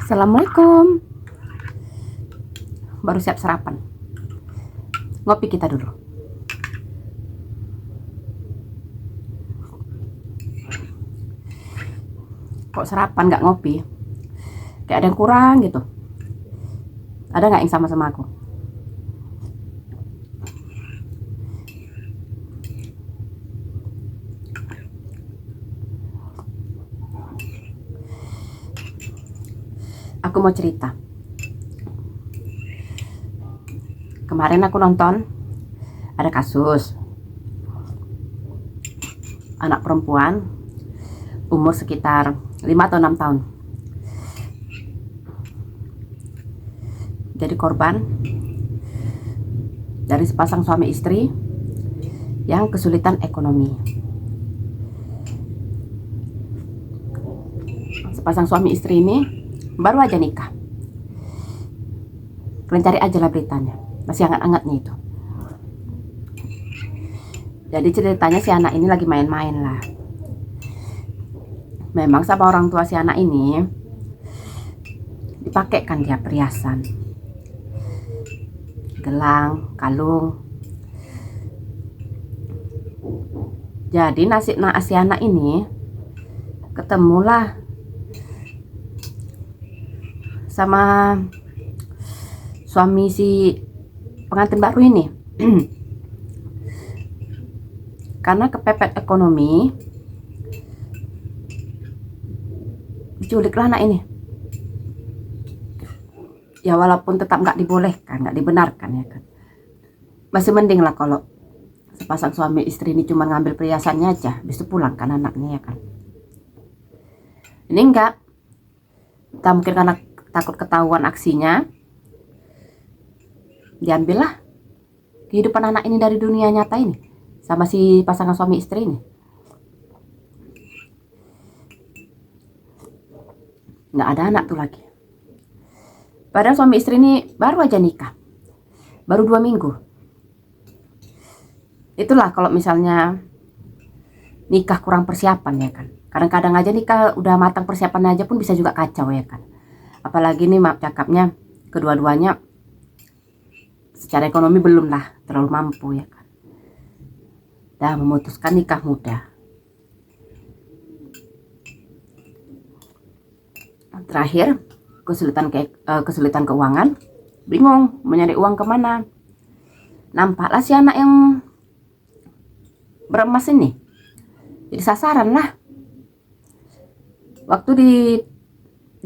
Assalamualaikum. Baru siap sarapan. Ngopi kita dulu. Kok sarapan nggak ngopi? Kayak ada yang kurang gitu. Ada nggak yang sama-sama aku? Aku mau cerita. Kemarin aku nonton ada kasus anak perempuan umur sekitar 5 atau 6 tahun jadi korban dari sepasang suami istri yang kesulitan ekonomi. Sepasang suami istri ini baru aja nikah. Kalian cari aja lah beritanya, masih hangat-hangatnya itu. Jadi ceritanya si anak ini lagi main-main lah. Memang sama orang tua si anak ini dipakaikan dia perhiasan, gelang, kalung. Jadi nasib si anak ini ketemulah sama suami si pengantin baru ini. Karena kepepet ekonomi, diculiklah anak ini. Ya walaupun tetap nggak dibolehkan, nggak dibenarkan ya kan. Masih mending lah kalau sepasang suami istri ini cuma ngambil perhiasannya aja, bisa pulang kan anaknya ya kan. Ini enggak. Entah mungkin karena takut ketahuan aksinya, diambillah kehidupan anak ini dari dunia nyata ini sama si pasangan suami istri ini. Nggak ada anak tuh lagi. Padahal suami istri ini baru aja nikah, baru 2 minggu. Itulah kalau misalnya nikah kurang persiapan ya kan. Kadang-kadang aja nikah udah matang persiapannya aja pun bisa juga kacau ya kan. Apalagi nih maaf cakapnya kedua-duanya secara ekonomi belum lah terlalu mampu ya kan. Dah memutuskan nikah muda. Terakhir kesulitan keuangan, bingung mau nyari uang kemana. Nampaklah si anak yang beremas ini jadi sasaran lah. Waktu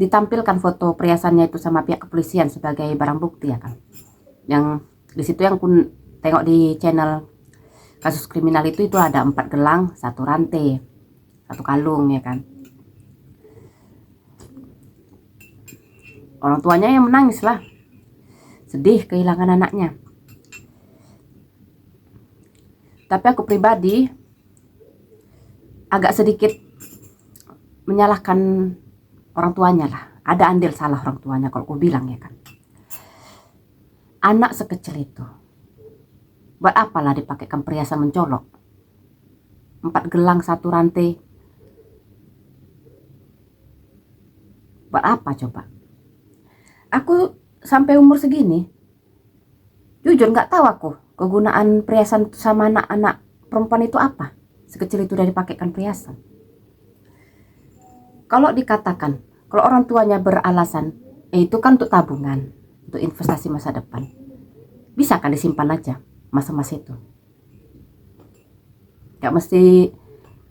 ditampilkan foto perhiasannya itu sama pihak kepolisian sebagai barang bukti ya kan. Yang di situ yang kun tengok di channel kasus kriminal itu ada 4 gelang, 1 rantai, 1 kalung ya kan. Orang tuanya yang menangis lah, sedih kehilangan anaknya. Tapi aku pribadi agak sedikit menyalahkan orang tuanya lah. Ada andil salah orang tuanya kalau aku bilang ya kan. Anak sekecil itu buat apalah dipakaikan perhiasan mencolok, 4 gelang 1 rantai. Buat apa coba? Aku sampai umur segini jujur nggak tahu aku kegunaan perhiasan sama anak-anak perempuan itu apa. Sekecil itu udah dipakaikan perhiasan. Kalau dikatakan, kalau orang tuanya beralasan, itu kan untuk tabungan, untuk investasi masa depan. Bisa kan disimpan aja masa-masa itu. Gak mesti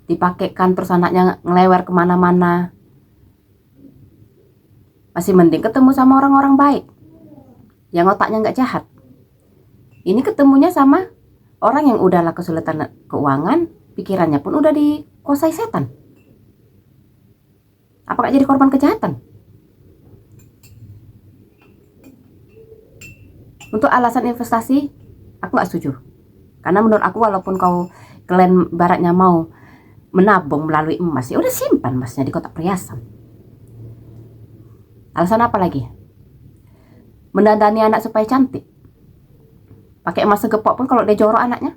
dipakaikan terus anaknya ngelewer kemana-mana. Masih mending ketemu sama orang-orang baik, yang otaknya nggak jahat. Ini ketemunya sama orang yang udahlah kesulitan keuangan, pikirannya pun udah dikuasai setan. Apa gak jadi korban kejahatan? Untuk alasan investasi, aku gak setuju. Karena menurut aku walaupun kalian baratnya mau menabung melalui emas, ya udah simpan emasnya di kotak perhiasan. Alasan apa lagi? Mendandani anak supaya cantik. Pakai emas segepok pun kalau dia jorok anaknya,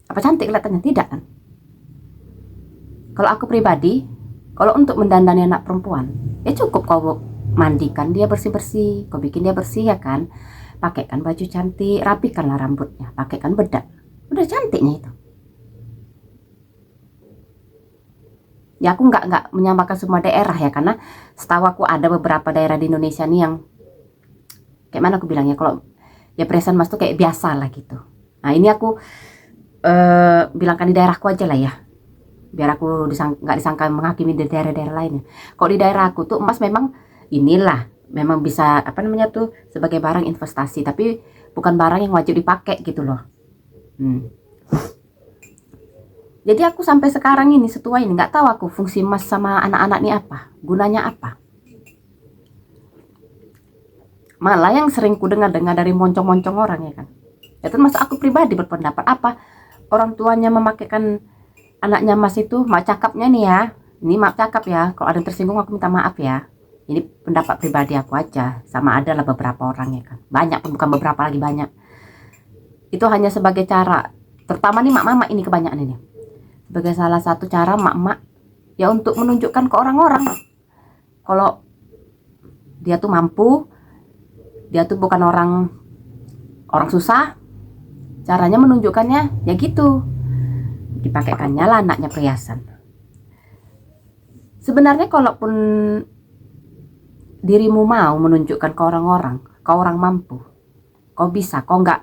apa cantik kelihatannya? Tidak kan? Kalau aku pribadi, kalau untuk mendandani anak perempuan, ya cukup kau mandikan dia bersih-bersih, kau bikin dia bersih ya kan, pakaikan baju cantik, rapikanlah rambutnya, pakaikan bedak, udah cantiknya itu. Ya aku nggak menyamakan semua daerah ya, karena setahu aku ada beberapa daerah di Indonesia nih yang kayak mana aku bilangnya, kalau ya perhiasan emas tuh kayak biasa lah gitu. Nah ini aku bilangkan di daerahku aja lah ya, biar aku nggak disangka menghakimi di daerah-daerah lainnya. Kalau di daerah aku tuh emas memang inilah, memang bisa apa namanya tuh sebagai barang investasi, tapi bukan barang yang wajib dipakai gitu loh. Jadi aku sampai sekarang ini setua ini nggak tahu aku fungsi emas sama anak-anak ini apa, gunanya apa. Malah yang sering ku dengar-dengar dari moncong-moncong orang ya kan. Ya termasuk aku pribadi berpendapat apa orang tuanya memakaikan anaknya emas itu, mak cakapnya nih ya. Ini mak cakap ya, kalau ada yang tersinggung aku minta maaf ya. Ini pendapat pribadi aku aja, sama ada lah beberapa orang ya kan. Banyak, bukan beberapa lagi, banyak. Itu hanya sebagai cara, terutama nih mak-mama ini kebanyakan ini. Sebagai salah satu cara mak-mak ya untuk menunjukkan ke orang-orang kalau dia tuh mampu, dia tuh bukan orang susah. Caranya menunjukkannya ya gitu, dipakaikannya lah anaknya perhiasan. Sebenarnya kalaupun dirimu mau menunjukkan ke orang-orang kau orang mampu, kau bisa, kau nggak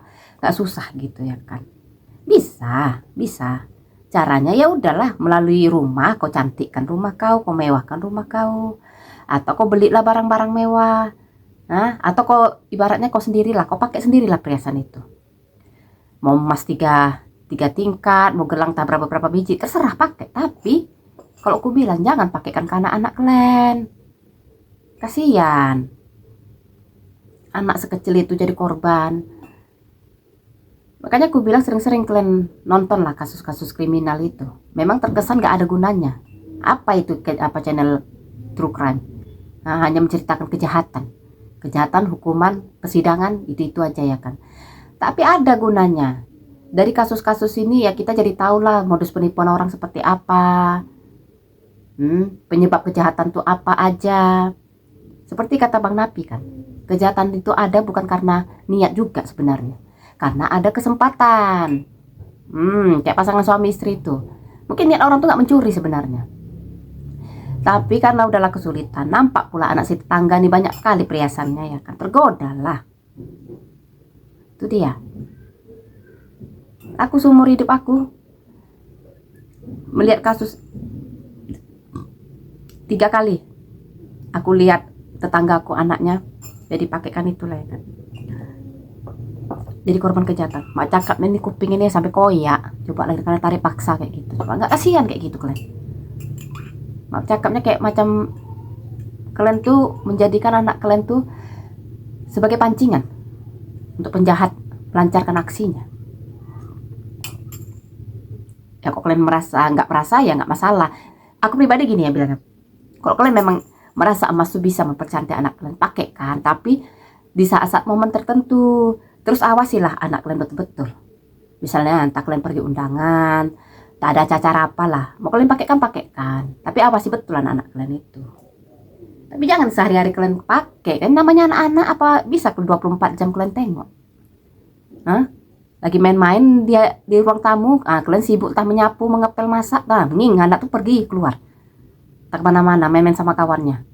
susah gitu ya kan, bisa. Caranya ya udahlah, melalui rumah kau cantikkan rumah kau mewahkan rumah kau, atau kau belilah barang-barang mewah. Nah, atau kau ibaratnya kau sendirilah, kau pakai sendirilah perhiasan itu. Mau emas tiga tingkat, mau gelang tak berapa biji, terserah pakai. Tapi kalau aku bilang jangan pakaikan ke anak-anak kalian. Kasihan. Anak sekecil itu jadi korban. Makanya aku bilang sering-sering kalian nonton lah kasus-kasus kriminal itu. Memang terkesan gak ada gunanya. Apa itu, apa channel true crime? Nah, hanya menceritakan kejahatan, hukuman, persidangan, itu aja ya kan. Tapi ada gunanya. Dari kasus-kasus ini ya kita jadi tahu lah modus penipuan orang seperti apa. Penyebab kejahatan itu apa aja. Seperti kata Bang Napi kan, kejahatan itu ada bukan karena niat juga sebenarnya. Karena ada kesempatan. Kayak pasangan suami istri itu. Mungkin niat orang tuh gak mencuri sebenarnya. Tapi karena udahlah kesulitan, nampak pula anak si tetangga nih banyak sekali perhiasannya ya kan. Tergoda lah. Itu dia. Aku seumur hidup aku melihat kasus 3 kali. Aku lihat tetanggaku anaknya jadi pakaikan itulah ya kan. Jadi korban kejahatan. Mak cakap ini kuping ini sampai koyak. Coba lagi kalian tarik paksa kayak gitu. Coba nggak kasihan kayak gitu kalian. Mak cakapnya kayak macam kalian tuh menjadikan anak kalian tuh sebagai pancingan untuk penjahat melancarkan aksinya. Ya kok kalian merasa ya nggak masalah. Aku pribadi gini ya bilangnya. Kalau kalian memang merasa emas tuh bisa mempercantik anak kalian, pakai kan. Tapi di saat-saat momen tertentu. Terus awasilah anak kalian betul-betul. Misalnya entah kalian pergi undangan, tak ada acara apalah, mau kalian pakaikan. Tapi awasi betul anak-anak kalian itu. Tapi jangan sehari-hari kalian pakai, kan namanya anak-anak apa bisa 24 jam kalian tengok. Lagi main-main dia di ruang tamu, kalian sibuk entah menyapu, mengepel, masak, anak tuh pergi keluar. Tak kemana-mana, main-main sama kawannya.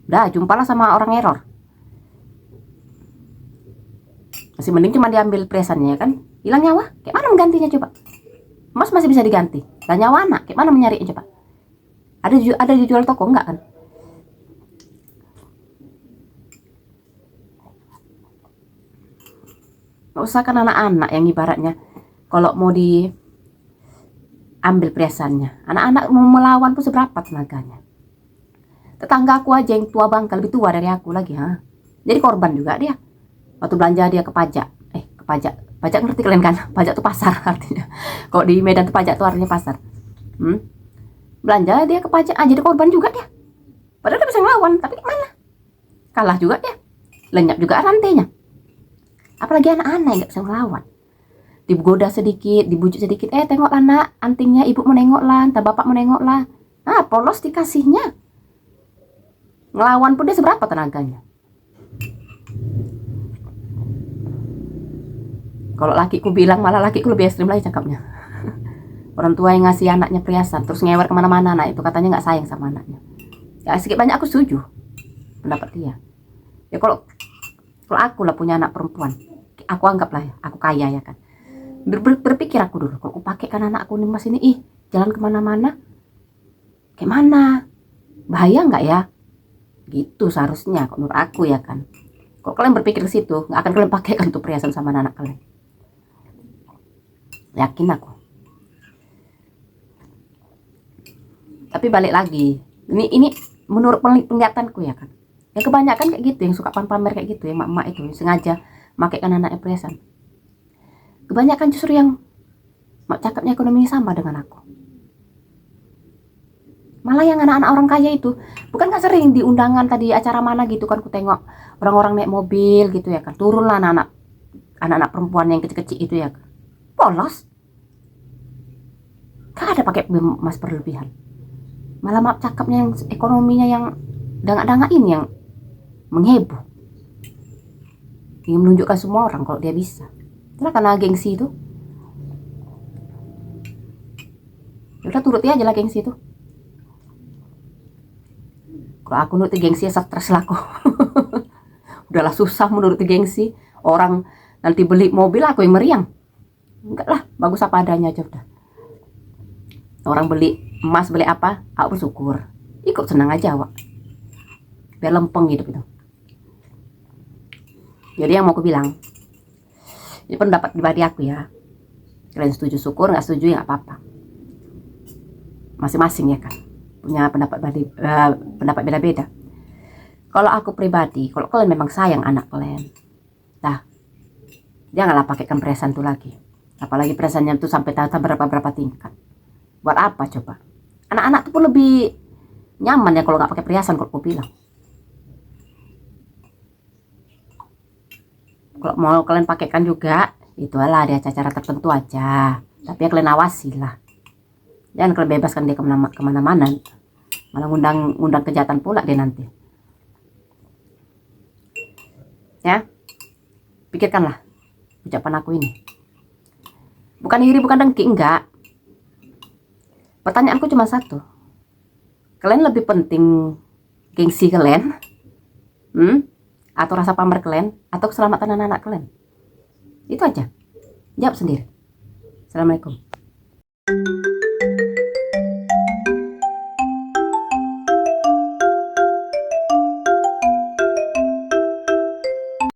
Udah, jumpalah sama orang error. Masih mending cuma diambil perhiasannya kan, hilang nyawa. Kayak mana menggantinya coba? Emas masih bisa diganti, dan nyawa anak kayak mana mencarinya coba? Ada dijual toko enggak kan? Nggak usah kan anak-anak yang ibaratnya kalau mau diambil perhiasannya, anak-anak mau melawan tuh seberapa tenaganya. Tetangga aku aja yang tua bangka, lebih tua dari aku lagi, jadi korban juga dia. Waktu belanja dia ke pajak, pajak ngerti kalian kan? Pajak tuh pasar artinya. Kalau di Medan tuh pajak tuh artinya pasar. Belanja dia ke pajak, jadi korban juga dia. Padahal dia bisa ngelawan, tapi gimana? Kalah juga dia. Lenyap juga rantainya. Apalagi anak-anak yang gak bisa ngelawan. Digoda sedikit, dibujuk sedikit, tengoklah nak, antingnya ibu menengok lah, entah bapak menengok lah. Polos dikasihnya. ngelawan pun dia seberapa tenaganya. Kalau lakiku bilang, malah lakiku lebih ekstrim lagi cakapnya. Orang tua yang ngasih anaknya perhiasan terus ngewer kemana-mana, nah itu katanya nggak sayang sama anaknya. Ya sedikit banyak aku setuju pendapat dia. Ya kalau aku lah punya anak perempuan, aku anggaplah ya, aku kaya ya kan. Berpikir aku dulu, kalau aku pakai kan anakku nih mas ini, jalan kemana-mana, kayak mana, bahaya nggak ya? Gitu seharusnya, kalau menurut aku ya kan. Kalau kalian berpikir ke situ, nggak akan kalian pakai kan untuk perhiasan sama anak kalian. Yakin aku. Tapi balik lagi, ini menurut penglihatanku ya kan. Yang kebanyakan kayak gitu, yang suka pamer kayak gitu, yang emak-emak itu yang sengaja makaikan anaknya perhiasan. Kebanyakan justru yang cakapnya ekonominya sama dengan aku. Malah yang anak-anak orang kaya itu, bukan gak sering di undangan tadi acara mana gitu kan, ku tengok orang-orang naik mobil gitu ya kan, turunlah anak-anak perempuan yang kecil-kecil itu ya kan, polos, gak ada pakai emas berlebihan. Malah maaf cakapnya yang ekonominya yang dangak-dangak ini yang mengheboh, ingin menunjukkan semua orang kalau dia bisa. Itulah karena gengsi itu. Udah turuti aja lah gengsi itu. Kalau aku nuruti gengsi ya stres lah aku. Udahlah susah menuruti gengsi. Orang nanti beli mobil aku yang meriang. Enggak lah, bagus apa adanya aja udah. Orang beli emas, beli apa, aku bersyukur. Ikut senang aja Wak. Biar lempeng hidup itu. Jadi yang mau aku bilang, ini pendapat pribadi aku ya. Kalian setuju syukur, nggak setuju ya nggak apa-apa. Masing-masing ya kan, punya pendapat beda-beda. Kalau aku pribadi, kalau kalian memang sayang anak kalian, nah janganlah pakaikan perhiasan tuh lagi. Apalagi perhiasannya tuh sampai berapa tingkat. Buat apa coba? Anak-anak tuh pun lebih nyaman ya kalau nggak pakai perhiasan, kalau aku bilang. Kalau mau kalian pakaikan juga, itu lah ada acara tertentu aja. Tapi ya kalian awasi lah. Jangan kalian bebaskan dia kemana-mana. Malah ngundang kejahatan pula dia nanti. Ya, pikirkanlah ucapan aku ini. Bukan iri, bukan dengki, enggak. Pertanyaanku cuma satu. Kalian lebih penting gengsi kalian? Atau rasa pamer kalian? Atau keselamatan anak-anak kalian? Itu aja. Jawab sendiri. Assalamualaikum.